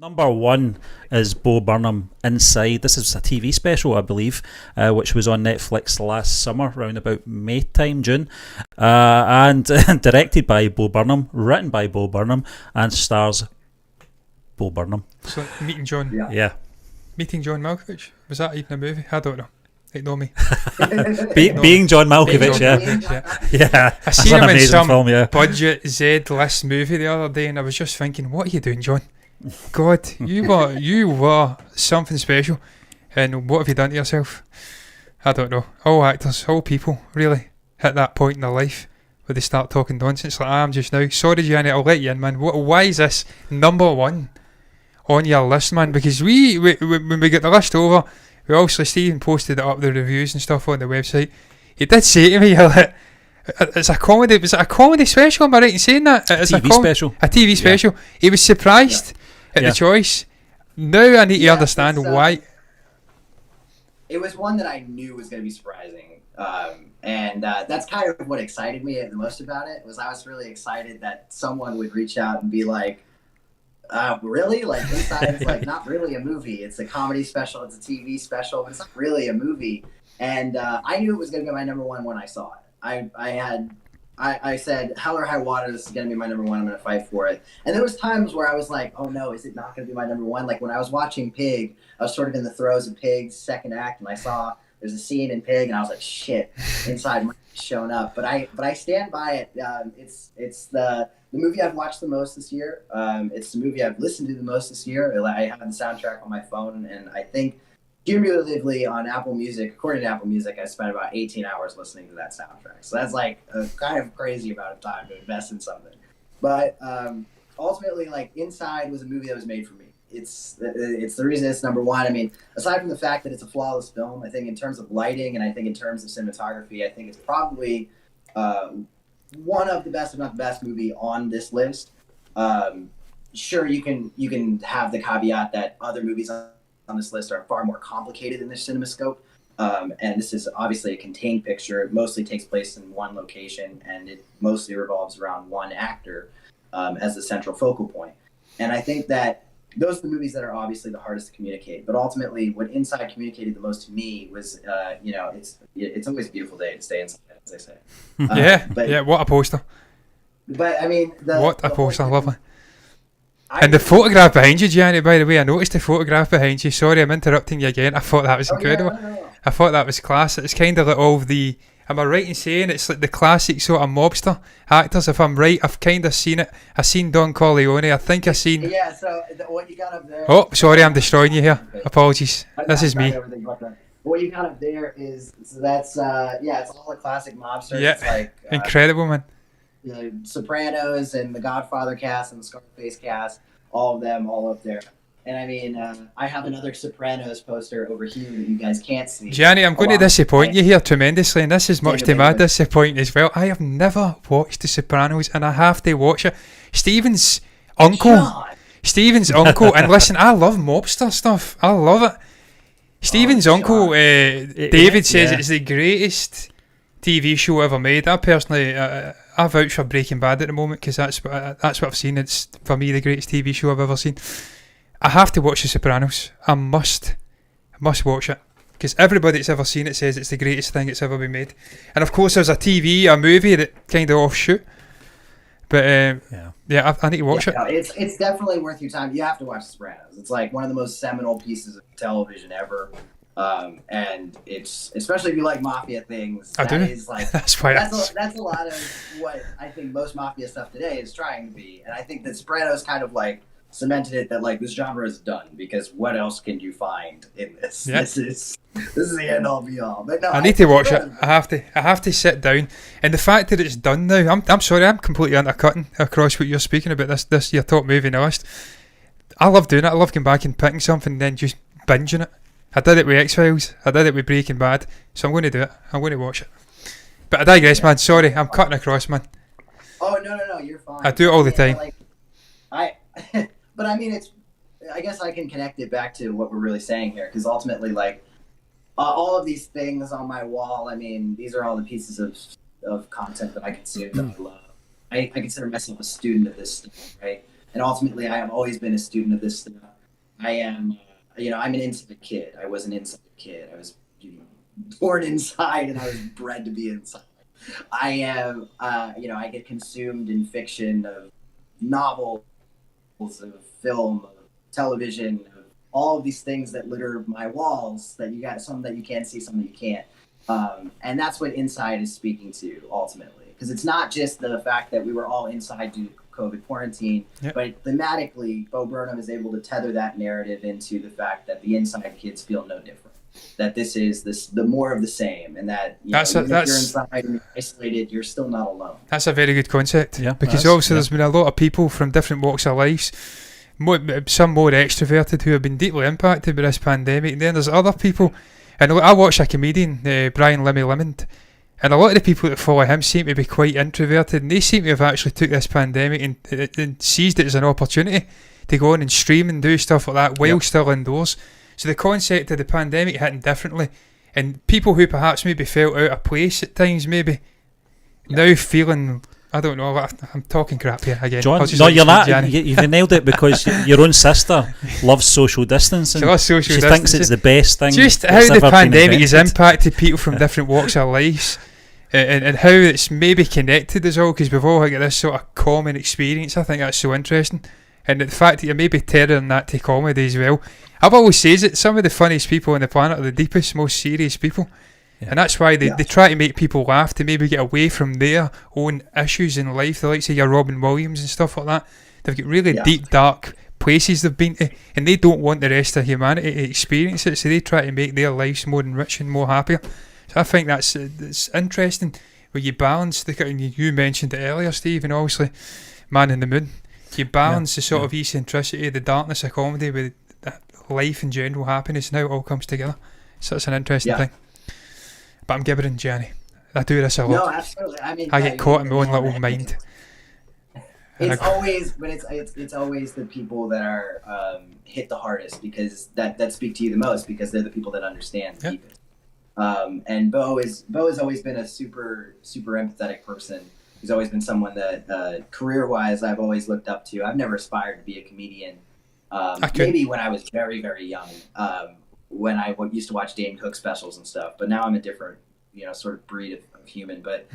Number one is Bo Burnham Inside. This is a TV special, I believe, which was on Netflix last summer, around about May time, June, and directed by Bo Burnham, written by Bo Burnham, and stars Bo Burnham. So meeting John. Yeah. Meeting John Malkovich. Was that even a movie? I don't know. Ignore me. Being John Malkovich, yeah. I seen him in some film, budget Z-list movie the other day, and I was just thinking, what are you doing, John? God, you were something special, and what have you done to yourself? I don't know. All actors, all people, really hit that point in their life where they start talking nonsense like I am just now. Sorry, Gianni, I'll let you in, man. Why is this number one on your list, man? Because we when we get the list over, we also, Stephen posted it up, the reviews and stuff on the website. He did say to me, it's a comedy. Was it a comedy special? Am I right in saying that? It's a TV special. Yeah. He was surprised at the choice. Now I need to understand why. It was one that I knew was going to be surprising, and that's kind of what excited me the most about it. Was I was really excited that someone would reach out and be like, really? Like, Inside is like not really a movie. It's a comedy special. It's a TV special, but it's not really a movie. And I knew it was going to be my number one when I saw it. I said, hell or high water, this is going to be my number one. I'm going to fight for it. And there was times where I was like, oh no, is it not going to be my number one? Like when I was watching Pig, I was sort of in the throes of Pig's second act, and I saw there's a scene in Pig, and I was like, shit, Inside might have shown up. But I stand by it. It's the movie I've watched the most this year. It's the movie I've listened to the most this year. I have the soundtrack on my phone, and I think cumulatively on Apple Music, according to Apple Music, I spent about 18 hours listening to that soundtrack. So that's like a kind of crazy amount of time to invest in something. But ultimately, like, Inside was a movie that was made for me. It's the reason it's number one. I mean, aside from the fact that it's a flawless film, I think in terms of lighting and I think in terms of cinematography, I think it's probably one of the best, if not the best, movie on this list. Sure, you can have the caveat that other movies on this list are far more complicated in their CinemaScope, and this is obviously a contained picture. It mostly takes place in one location, and it mostly revolves around one actor as the central focal point. And I think that those are the movies that are obviously the hardest to communicate. But ultimately, what Inside communicated the most to me was, it's always a beautiful day to stay inside, as they say. What a poster. But I mean, what a poster, lovely. And the photograph behind you, Gianni, by the way, I noticed the photograph behind you. Sorry, I'm interrupting you again. I thought that was incredible. No. I thought that was class. It's kind of like all the, am I right in saying it's like the classic sort of mobster actors? If I'm right, I've kind of seen it. I've seen Don Corleone. I think I've seen... Yeah, so what you got up there... Oh, sorry, I'm destroying you here. Apologies. This is me. What you got up there is, so that's, it's all the classic mobsters. Yeah, it's like, incredible, man. The Sopranos and the Godfather cast and the Scarface cast, all of them, all up there. And I mean, I have another Sopranos poster over here that you guys can't see. Gianni, I'm going to disappoint you here tremendously, and this is much to my disappointment as well. I have never watched The Sopranos, and I have to watch it. Stephen's uncle, and listen, I love mobster stuff. I love it. Stephen's uncle, David, says it's the greatest TV show ever made. I personally, I vouch for Breaking Bad at the moment because that's what I've seen. It's, for me, the greatest TV show I've ever seen. I have to watch The Sopranos. I must watch it because everybody that's ever seen it says it's the greatest thing that's ever been made. And of course, there's a movie that kind of offshoot. But I need to watch it. No, it's definitely worth your time. You have to watch The Sopranos. It's like one of the most seminal pieces of television ever. And it's, especially if you like mafia things, is like that's a lot of what I think most mafia stuff today is trying to be. And I think that Sopranos kind of like cemented it that like this genre is done because what else can you find in this? Yep. This is the end all be all. But no, I need to watch it. I have to sit down. And the fact that it's done now, I'm sorry, I'm completely undercutting across what you're speaking about. This your top movie in the list. I love doing it. I love going back and picking something and then just binging it. I did it with X-Files. I did it with Breaking Bad. So I'm going to do it. I'm going to watch it. But I digress, man. Sorry, I'm cutting across, man. Oh, no, you're fine. I do it all the time. But I mean, I guess I can connect it back to what we're really saying here, because ultimately, like, all of these things on my wall, I mean, these are all the pieces of content that I consider that I love. I consider myself a student of this stuff, right? And ultimately, I have always been a student of this stuff. I am, I'm an inside kid. I was an inside kid. I was born inside, and I was bred to be inside. I am, I get consumed in fiction of novels, of film, of television, of all of these things that litter my walls. That you got some that you can see, some that you can't, and that's what Inside is speaking to ultimately. Because it's not just the fact that we were all inside due to COVID quarantine, but thematically, Bo Burnham is able to tether that narrative into the fact that the inside kids feel no different. That this is the more of the same, and that if you're inside and you're isolated, you're still not alone. That's a very good concept. Yeah, because obviously there's been a lot of people from different walks of life, some more extroverted, who have been deeply impacted by this pandemic. And then there's other people, and I watch a comedian, Brian Lemmy Lemond, and a lot of the people that follow him seem to be quite introverted, and they seem to have actually took this pandemic and seized it as an opportunity to go on and stream and do stuff like that while still indoors. So the concept of the pandemic hitting differently, and people who perhaps maybe felt out of place at times, maybe now feeling, I don't know, I'm talking crap here again. John, no, you're not. You've nailed it, because your own sister loves social distancing. She loves social distancing. Thinks it's the best thing. Just how the pandemic has impacted people from different walks of life, and how it's maybe connected as well, because we've all got this sort of common experience. I think that's so interesting. And the fact that you're maybe tethering that to comedy as well. I've always said that some of the funniest people on the planet are the deepest, most serious people. Yeah. And that's why they try to make people laugh, to maybe get away from their own issues in life. The likes of your Robin Williams and stuff like that. They've got really deep, dark places they've been to, and they don't want the rest of humanity to experience it, so they try to make their lives more enriching, more happier. So I think that's interesting, where you balance, you mentioned it earlier, Steve, and obviously Man in the Moon. You balance the sort of eccentricity, the darkness of comedy with life and general happiness, and how it all comes together. So it's an interesting thing. But I'm gibbering, Gianni. I do this a lot. No, absolutely. I mean, I get caught in my own little mind. It's always the people that are hit the hardest, because that speak to you the most, because they're the people that understand the deepest. And Bo has always been a super empathetic person. He's always been someone that, career-wise, I've always looked up to. I've never aspired to be a comedian. Maybe when I was very, very young, when I used to watch Dane Cook specials and stuff. But now I'm a different, sort of breed of human. But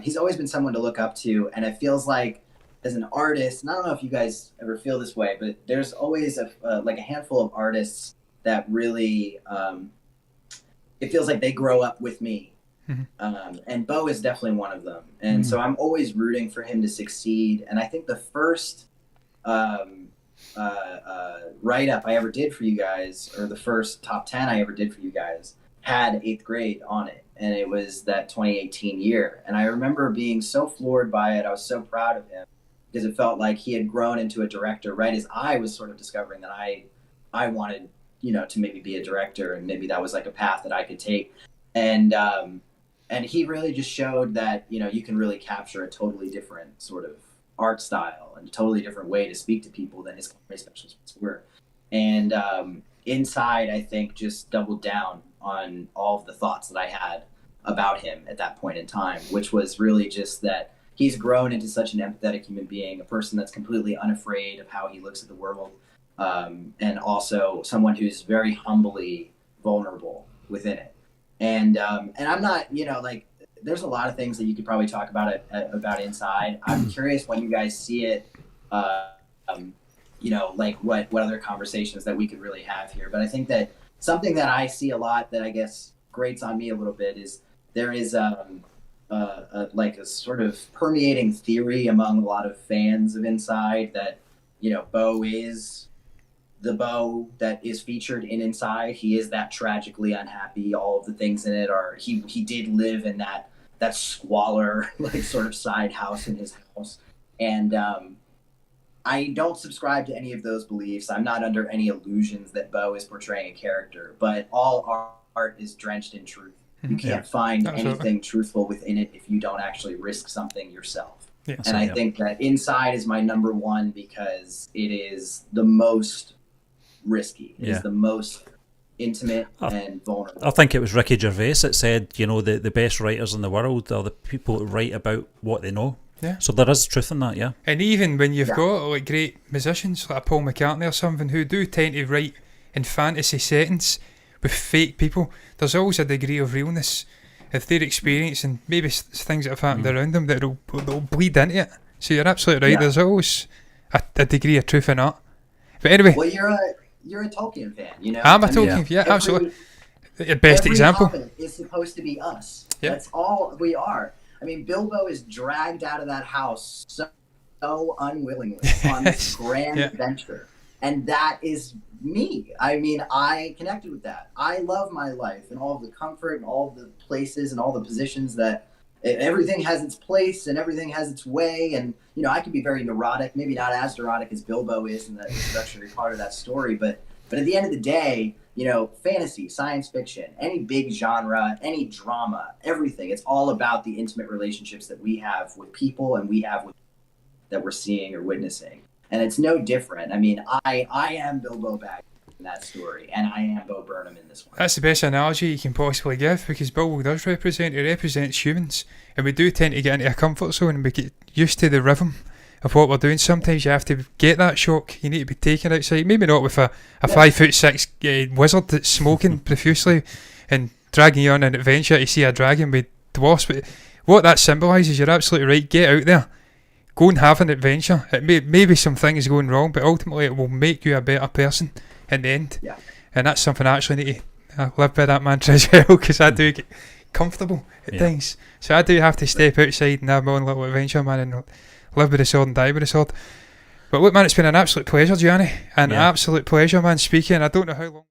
he's always been someone to look up to. And it feels like, as an artist, and I don't know if you guys ever feel this way, but there's always a handful of artists that really, it feels like they grow up with me. Mm-hmm. And Bo is definitely one of them. And so I'm always rooting for him to succeed. And I think the first write-up I ever did for you guys, or the first top 10 I ever did for you guys, had 8th grade on it. And it was that 2018 year. And I remember being so floored by it. I was so proud of him, because it felt like he had grown into a director right as I was sort of discovering that I wanted, to maybe be a director, and maybe that was like a path that I could take. And he really just showed that, you can really capture a totally different sort of art style and a totally different way to speak to people than his comedy specials were. And Inside, I think, just doubled down on all of the thoughts that I had about him at that point in time, which was really just that he's grown into such an empathetic human being, a person that's completely unafraid of how he looks at the world, and also someone who's very humbly vulnerable within it. And I'm not, there's a lot of things that you could probably talk about Inside. I'm curious when you guys see it, what other conversations that we could really have here. But I think that something that I see a lot that I guess grates on me a little bit is there is a sort of permeating theory among a lot of fans of Inside that, Bo is the Bo that is featured in Inside. He is that tragically unhappy. All of the things in it are, he did live in that squalor, sort of side house in his house. And I don't subscribe to any of those beliefs. I'm not under any illusions that Bo is portraying a character, but all art is drenched in truth. You can't find anything truthful within it if you don't actually risk something yourself. Yeah, and I think that Inside is my number one because it is the most risky. It is the most intimate and vulnerable. I think it was Ricky Gervais that said, the best writers in the world are the people who write about what they know. Yeah. So there is truth in that, yeah. And even when you've got like great musicians like a Paul McCartney or something who do tend to write in fantasy settings with fake people, there's always a degree of realness if they're experiencing maybe things that have happened around them that'll bleed into it. So you're absolutely right. Yeah. There's always a degree of truth in that. But anyway, Well, you're a Tolkien fan, you know. I'm a I mean, Tolkien. Yeah, absolutely. The best every example. Hobbit is supposed to be us. Yeah. That's all we are. I mean, Bilbo is dragged out of that house so unwillingly on this grand adventure. And that is me. I mean, I connected with that. I love my life and all of the comfort and all of the places and all the positions that everything has its place and everything has its way. And, you know, I can be very neurotic, maybe not as neurotic as Bilbo is in the introductory part of that story. But at the end of the day, you know, fantasy, science fiction, any big genre, any drama, everything, it's all about the intimate relationships that we have with people and we have with that we're seeing or witnessing. And it's no different. I mean, I am Bilbo Baggins in that story, and I am Bo Burnham in this one. That's the best analogy you can possibly give, because Bilbo does represents humans, and we do tend to get into a comfort zone and we get used to the rhythm of what we're doing. Sometimes you have to get that shock. You need to be taken outside, maybe not with a 5'6" wizard that's smoking profusely and dragging you on an adventure to see a dragon with dwarfs. But what that symbolises, you're absolutely right, get out there, go and have an adventure. It may be some things going wrong, but ultimately it will make you a better person in the end. Yeah. And that's something I actually need to live by that mantra as well, because I do get comfortable at times. So I do have to step outside and have my own little adventure, man, and live with the sword and die with the sword. But look, man, it's been an absolute pleasure, Gianni. An absolute pleasure, man, speaking. I don't know how long.